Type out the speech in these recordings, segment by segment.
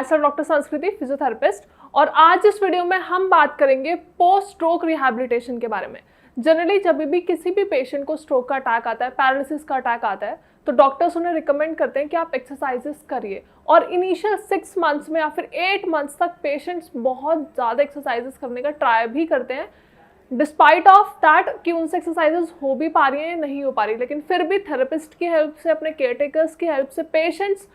Self doctor संस्कृति, physiotherapist, और आज इस वीडियो में हम बात करेंगे पोस्ट स्ट्रोक रिहैबिलिटेशन के बारे में। जनरली जब भी किसी भी पेशेंट को स्ट्रोक का अटैक आता है, पैरालिसिस का अटैक आता है, तो डॉक्टर्स उन्हें रिकमेंड करते हैं कि आप एक्सरसाइजेस करिए। और इनिशियल 6 मंथ्स में या फिर 8 मंथ्स तक पेशेंट्स बहुत ज़्यादा एक्सरसाइजेस करने का ट्राई भी करते हैं, डिस्पाइट ऑफ दैट कि उनसे एक्सरसाइजेस हो भी पा रही हैं या नहीं हो पा रही, लेकिन फिर भी थेरेपिस्ट की हेल्प से, अपने केयरटेकर्स की हेल्प से पेशेंट्स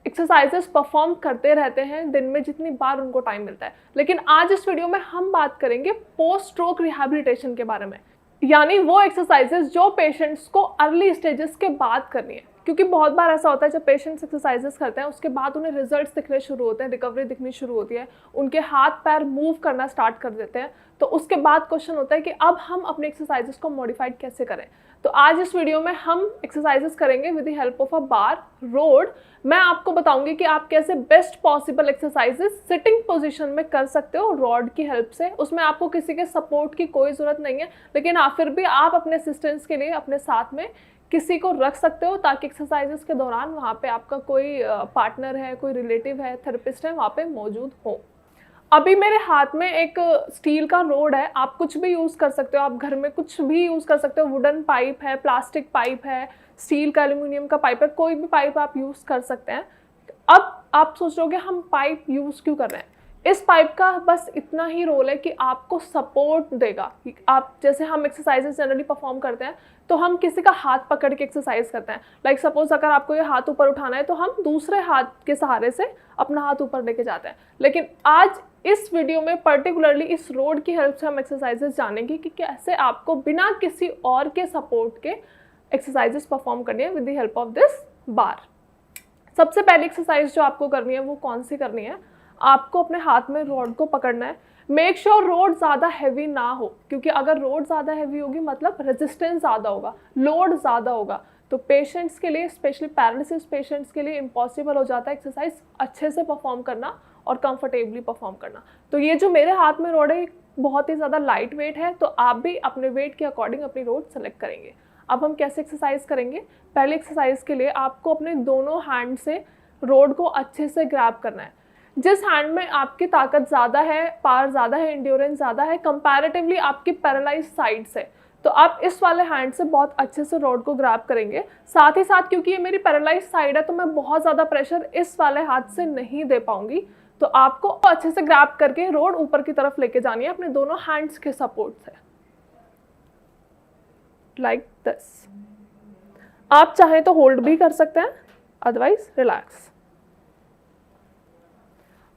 एक्सरसाइजेस परफॉर्म करते रहते हैं दिन में जितनी बार उनको टाइम मिलता है। लेकिन आज इस वीडियो में हम बात करेंगे पोस्ट स्ट्रोक रिहैबिलिटेशन के बारे में, यानी वो एक्सरसाइजेस जो पेशेंट्स को अर्ली स्टेजेस के बाद करनी है। क्योंकि बहुत बार ऐसा होता है जब पेशेंट्स एक्सरसाइजेस करते हैं उसके बाद उन्हें रिजल्ट्स दिखने शुरू होते हैं, रिकवरी दिखनी शुरू होती है, उनके हाथ पैर मूव करना स्टार्ट कर देते हैं, तो उसके बाद क्वेश्चन होता है कि अब हम अपने एक्सरसाइजेस को मॉडिफाइड कैसे करें। तो आज इस वीडियो में हम एक्सरसाइजेस करेंगे with the help of a bar road. मैं आपको बताऊंगी कि आप कैसे best possible exercises sitting position में कर सकते हो रॉड की हेल्प से। उसमें आपको किसी के सपोर्ट की कोई ज़रूरत नहीं है, लेकिन फिर भी आप अपने असिस्टेंस के लिए अपने साथ में किसी को रख सकते हो ताकि एक्सरसाइजेस के दौरान वहाँ पे आपका कोई पार्टनर है, कोई रिलेटिव है, थेरेपिस्ट है वहाँ पे मौजूद हो। अभी मेरे हाथ में एक स्टील का रोड है, आप कुछ भी यूज़ कर सकते हो, आप घर में कुछ भी यूज़ कर सकते हो। वुडन पाइप है, प्लास्टिक पाइप है, स्टील का, एल्यूमिनियम का पाइप है, कोई भी पाइप आप यूज़ कर सकते हैं। अब आप सोच रहे हो कि हम पाइप यूज़ क्यों कर रहे हैं। इस पाइप का बस इतना ही रोल है कि आपको सपोर्ट देगा। आप जैसे हम एक्सरसाइजेस जनरली परफॉर्म करते हैं तो हम किसी का हाथ पकड़ के एक्सरसाइज करते हैं। लाइक सपोज अगर आपको ये हाथ ऊपर उठाना है तो हम दूसरे हाथ के सहारे से अपना हाथ ऊपर लेके जाते हैं। लेकिन आज इस वीडियो में पर्टिकुलरली इस रोड की हेल्प से हम एक्सरसाइजेस जानेंगे कि कैसे आपको बिना किसी और के सपोर्ट के एक्सरसाइजेस परफॉर्म करनी है with the help of this bar. सबसे पहली एक्सरसाइज जो आपको करनी है वो कौन सी करनी है, आपको अपने हाथ में रॉड को पकड़ना है। मेक श्योर रोड ज़्यादा हैवी ना हो, क्योंकि अगर रोड ज़्यादा हैवी होगी मतलब रेजिस्टेंस ज़्यादा होगा, लोड ज़्यादा होगा, तो पेशेंट्स के लिए, स्पेशली पैरालिसिस पेशेंट्स के लिए इम्पॉसिबल हो जाता है एक्सरसाइज अच्छे से परफॉर्म करना और कंफर्टेबली परफॉर्म करना। तो ये जो मेरे हाथ में रोड है बहुत ही ज़्यादा लाइट वेट है, तो आप भी अपने वेट के अकॉर्डिंग अपनी रोड सेलेक्ट करेंगे। अब हम कैसे एक्सरसाइज करेंगे। पहले एक्सरसाइज के लिए आपको अपने दोनों हैंड से रोड को अच्छे से ग्रैब करना है। जिस हैंड में आपकी ताकत ज़्यादा है, पावर ज़्यादा है, एंड्योरेंस ज़्यादा है कंपैरेटिवली आपकी पैरालाइज साइड से, तो आप इस वाले हैंड से बहुत अच्छे से रोड को ग्रैब करेंगे। साथ ही साथ क्योंकि ये मेरी पैरालाइज साइड है तो मैं बहुत ज़्यादा प्रेशर इस वाले हाथ से नहीं दे पाऊंगी, तो आपको अच्छे से ग्रैब करके रोड ऊपर की तरफ लेके जानी है अपने दोनों हैंड्स के सपोर्ट से, लाइक दिस। आप चाहें तो होल्ड भी कर सकते हैं, अदरवाइज रिलैक्स।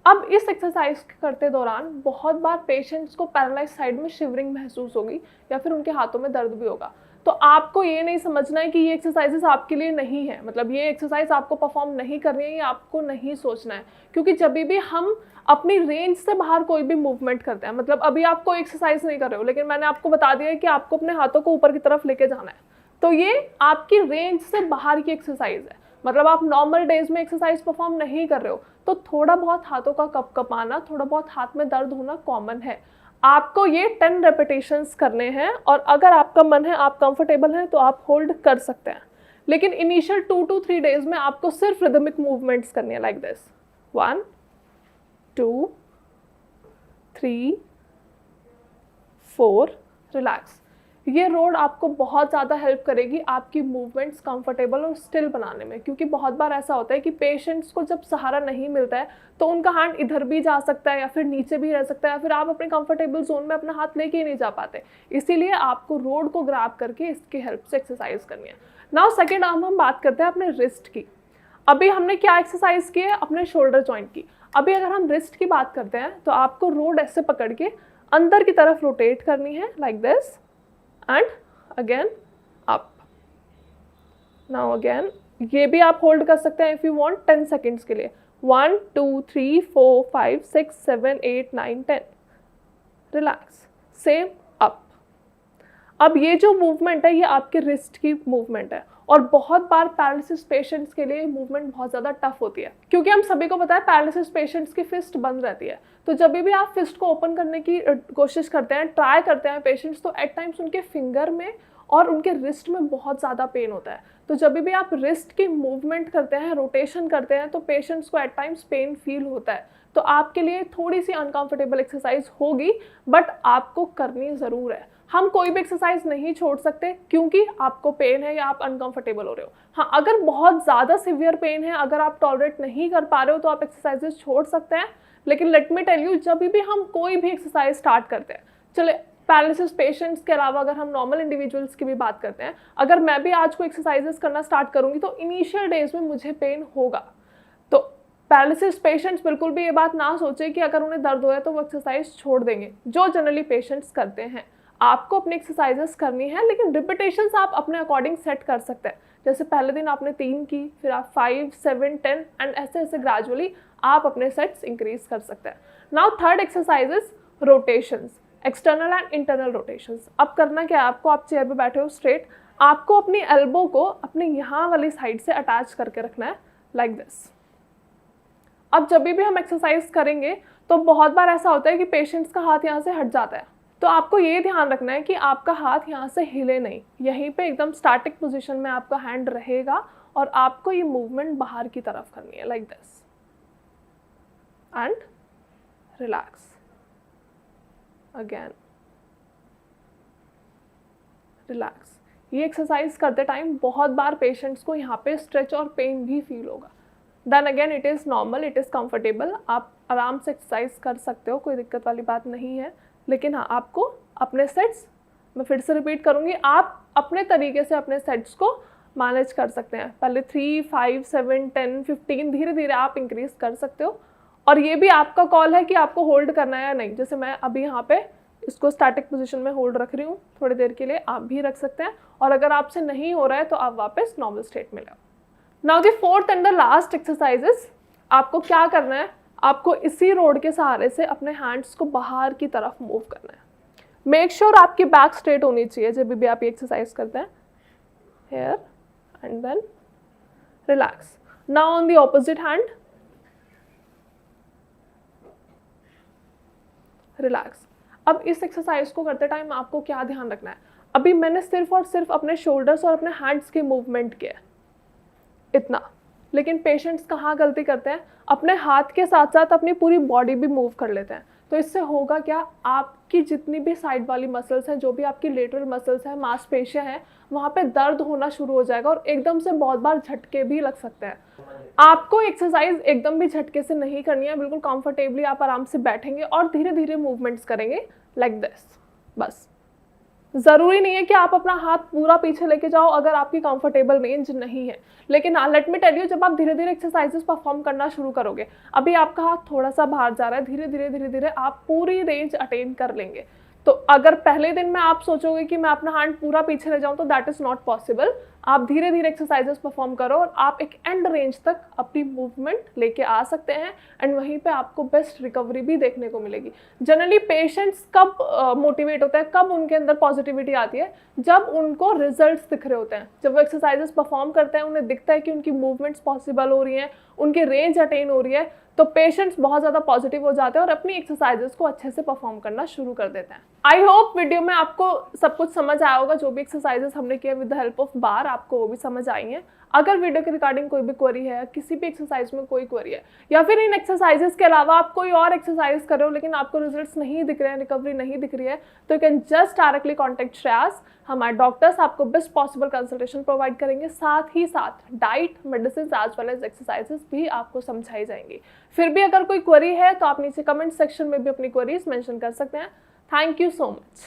अब इस एक्सरसाइज करते दौरान बहुत बार पेशेंट्स को पैरालाइज साइड में शिवरिंग महसूस होगी या फिर उनके हाथों में दर्द भी होगा। तो आपको ये नहीं समझना है कि ये एक्सरसाइजेस आपके लिए नहीं है, मतलब ये एक्सरसाइज आपको परफॉर्म नहीं करनी है, ये आपको नहीं सोचना है। क्योंकि जब भी हम अपनी रेंज से बाहर कोई भी मूवमेंट करते हैं, मतलब अभी आप कोई एक्सरसाइज नहीं कर रहे हो लेकिन मैंने आपको बता दिया है कि आपको अपने हाथों को ऊपर की तरफ लेके जाना है, तो ये आपकी रेंज से बाहर की एक्सरसाइज है। मतलब आप नॉर्मल डेज में एक्सरसाइज परफॉर्म नहीं कर रहे हो तो थोड़ा बहुत हाथों का कपकपाना, थोड़ा बहुत हाथ में दर्द होना कॉमन है। आपको ये 10 रेपिटेशंस करने हैं और अगर आपका मन है, आप कंफर्टेबल हैं, तो आप होल्ड कर सकते हैं। लेकिन इनिशियल 2 to 3 डेज में आपको सिर्फ रिदमिक मूवमेंट्स करनी है, लाइक दिस 1 2 3 4, रिलैक्स। ये रोड आपको बहुत ज़्यादा हेल्प करेगी आपकी मूवमेंट्स कंफर्टेबल और स्टिल बनाने में। क्योंकि बहुत बार ऐसा होता है कि पेशेंट्स को जब सहारा नहीं मिलता है तो उनका हैंड इधर भी जा सकता है या फिर नीचे भी रह सकता है या फिर आप अपने कंफर्टेबल जोन में अपना हाथ लेके ही नहीं जा पाते। इसीलिए आपको रोड को ग्रैब करके इसकी हेल्प से एक्सरसाइज करनी है। नाउ सेकेंड हम बात करते हैं अपने रिस्ट की। अभी हमने क्या एक्सरसाइज की है, अपने शोल्डर जॉइंट की। अभी अगर हम रिस्ट की बात करते हैं तो आपको रोड ऐसे पकड़ के अंदर की तरफ रोटेट करनी है, like this, and again up. Now again ये भी आप होल्ड कर सकते हैं if you want 10 seconds के लिए। 1 2 3 4 5 6 7 8 9 10, रिलैक्स, सेम अप। अब ये जो मूवमेंट है ये आपके रिस्ट की मूवमेंट है और बहुत बार पैरालिसिस पेशेंट्स के लिए मूवमेंट बहुत ज़्यादा टफ होती है, क्योंकि हम सभी को पता है पैरालिसिस पेशेंट्स की फिस्ट बंद रहती है। तो जब भी आप फिस्ट को ओपन करने की कोशिश करते हैं, ट्राई करते हैं पेशेंट्स, तो एट टाइम्स उनके फिंगर में और उनके रिस्ट में बहुत ज़्यादा पेन होता है। तो जब भी आप रिस्ट की मूवमेंट करते हैं, रोटेशन करते हैं, तो पेशेंट्स को एट टाइम्स पेन फील होता है। तो आपके लिए थोड़ी सी अनकंफर्टेबल एक्सरसाइज होगी, बट आपको करनी ज़रूर है। हम कोई भी एक्सरसाइज नहीं छोड़ सकते क्योंकि आपको पेन है या आप अनकंफर्टेबल हो रहे हो। हाँ, अगर बहुत ज़्यादा सिवियर पेन है, अगर आप टॉलरेट नहीं कर पा रहे हो, तो आप एक्सरसाइजेस छोड़ सकते हैं। लेकिन लेट मी टेल यू, जब भी हम कोई भी एक्सरसाइज स्टार्ट करते हैं, चले पैरालिसिस पेशेंट्स के अलावा अगर हम नॉर्मल इंडिविजुअल्स की भी बात करते हैं, अगर मैं भी आज को एक्सरसाइजेस करना स्टार्ट करूंगी तो इनिशियल डेज में मुझे पेन होगा। तो पैरालिसिस पेशेंट्स बिल्कुल भी ये बात ना सोचे कि अगर उन्हें दर्द हो है तो वो एक्सरसाइज छोड़ देंगे, जो जनरली पेशेंट्स करते हैं। आपको अपनी एक्सरसाइजेस करनी है, लेकिन रिपीटेशंस आप अपने अकॉर्डिंग सेट कर सकते हैं। जैसे पहले दिन आपने 3 की, फिर आप 5, 7, 10 एंड ऐसे ऐसे ग्रेजुअली आप अपने सेट्स इंक्रीज कर सकते हैं। Now third exercise is rotations, external and internal rotations. अब करना क्या है आपको, आप चेयर पे बैठे हो स्ट्रेट, आपको अपनी एल्बो को अपने यहाँ वाली साइड से अटैच करके रखना है लाइक दिस। अब जब भी हम एक्सरसाइज करेंगे तो बहुत बार ऐसा होता है कि पेशेंट्स का हाथ यहाँ से हट जाता है, तो आपको ये ध्यान रखना है कि आपका हाथ यहाँ से हिले नहीं, यहीं पे एकदम स्टैटिक पोजीशन में आपका हैंड रहेगा और आपको ये मूवमेंट बाहर की तरफ करनी है like this and relax again, relax. ये एक्सरसाइज करते टाइम बहुत बार पेशेंट्स को यहाँ पे स्ट्रेच और पेन भी फील होगा। Then again it is normal, it is comfortable, आप आराम से एक्सरसाइज कर सकते हो, कोई दिक्कत वाली बात नहीं है। लेकिन हाँ, आपको अपने सेट्स, मैं फिर से रिपीट करूँगी, आप अपने तरीके से अपने सेट्स को मैनेज कर सकते हैं। पहले 3, 5, 7, 10, 15 धीरे धीरे आप इंक्रीज कर सकते हो। और ये भी आपका कॉल है कि आपको होल्ड करना है या नहीं। जैसे मैं अभी यहाँ पे इसको स्टैटिक पोजीशन में होल्ड रख रही हूँ थोड़ी देर के लिए, आप भी रख सकते हैं। और अगर आपसे नहीं हो रहा है तो आप वापस नॉर्मल स्टेट में लाओ। Now the fourth and the last exercises, आपको क्या करना है, आपको इसी रोड के सहारे से अपने हैंड्स को बाहर की तरफ मूव करना है। मेक श्योर आपकी बैक स्ट्रेट होनी चाहिए जब भी आप ये एक्सरसाइज करते हैं। Here and then relax. Now on the opposite hand, relax. अब इस एक्सरसाइज को करते टाइम आपको क्या ध्यान रखना है, अभी मैंने सिर्फ और सिर्फ अपने शोल्डर्स और अपने हैंड्स की मूवमेंट किया है, इतना। लेकिन पेशेंट्स कहाँ गलती करते हैं, अपने हाथ के साथ साथ अपनी पूरी बॉडी भी मूव कर लेते हैं। तो इससे होगा क्या, आपकी जितनी भी साइड वाली मसल्स हैं, जो भी आपकी लेटरल मसल्स हैं, मांसपेशियां हैं, वहाँ पे दर्द होना शुरू हो जाएगा और एकदम से बहुत बार झटके भी लग सकते हैं। आपको एक्सरसाइज एकदम भी झटके से नहीं करनी है, बिल्कुल कंफर्टेबली आप आराम से बैठेंगे और धीरे धीरे मूवमेंट्स करेंगे लाइक दिस। बस, ज़रूरी नहीं है कि आप अपना हाथ पूरा पीछे लेके जाओ अगर आपकी कंफर्टेबल रेंज नहीं है। लेकिन हाँ, लेट मी टेल यू, जब आप धीरे धीरे एक्सरसाइजेस परफॉर्म करना शुरू करोगे, अभी आपका हाथ थोड़ा सा बाहर जा रहा है, धीरे धीरे आप पूरी रेंज अटेन कर लेंगे। तो अगर पहले दिन में आप सोचोगे कि मैं अपना हैंड पूरा पीछे ले जाऊं, तो दैट इज़ नॉट पॉसिबल। आप धीरे धीरे एक्सरसाइजेस परफॉर्म करो और आप एक एंड रेंज तक अपनी मूवमेंट लेके आ सकते हैं एंड वहीं पे आपको बेस्ट रिकवरी भी देखने को मिलेगी। जनरली पेशेंट्स कब मोटिवेट होते हैं, कब उनके अंदर पॉजिटिविटी आती है, जब उनको रिजल्ट्स दिख रहे होते हैं। जब वो एक्सरसाइजेस परफॉर्म करते हैं, उन्हें दिखता है कि उनकी मूवमेंट्स पॉसिबल हो रही हैं, उनकी रेंज अटेन हो रही है, तो पेशेंट्स बहुत ज़्यादा पॉजिटिव हो जाते हैं और अपनी एक्सरसाइजेस को अच्छे से परफॉर्म करना शुरू कर देते हैं। आई होप वीडियो में आपको सब कुछ समझ आया होगा, जो भी एक्सरसाइजेस हमने किए विद द हेल्प ऑफ बार, आपको वो भी समझ आई हैं। अगर वीडियो के रिगार्डिंग कोई भी क्वेरी है, किसी भी एक्सरसाइज में कोई क्वेरी है, या फिर इन एक्सरसाइजेस के अलावा आप कोई और एक्सरसाइज कर रहे हो लेकिन आपको रिजल्ट्स नहीं दिख रहे हैं, रिकवरी नहीं दिख रही है, तो you can just directly contact Shreyas. हमारे डॉक्टर्स आपको बेस्ट पॉसिबल कंसल्टेशन प्रोवाइड करेंगे, साथ ही साथ diet, medicine as well as exercises भी आपको समझाई जाएंगी। फिर भी अगर कोई क्वेरी है तो आप नीचे कमेंट सेक्शन में भी अपनी क्वेरीज मेंशन कर सकते हैं। Thank you so much.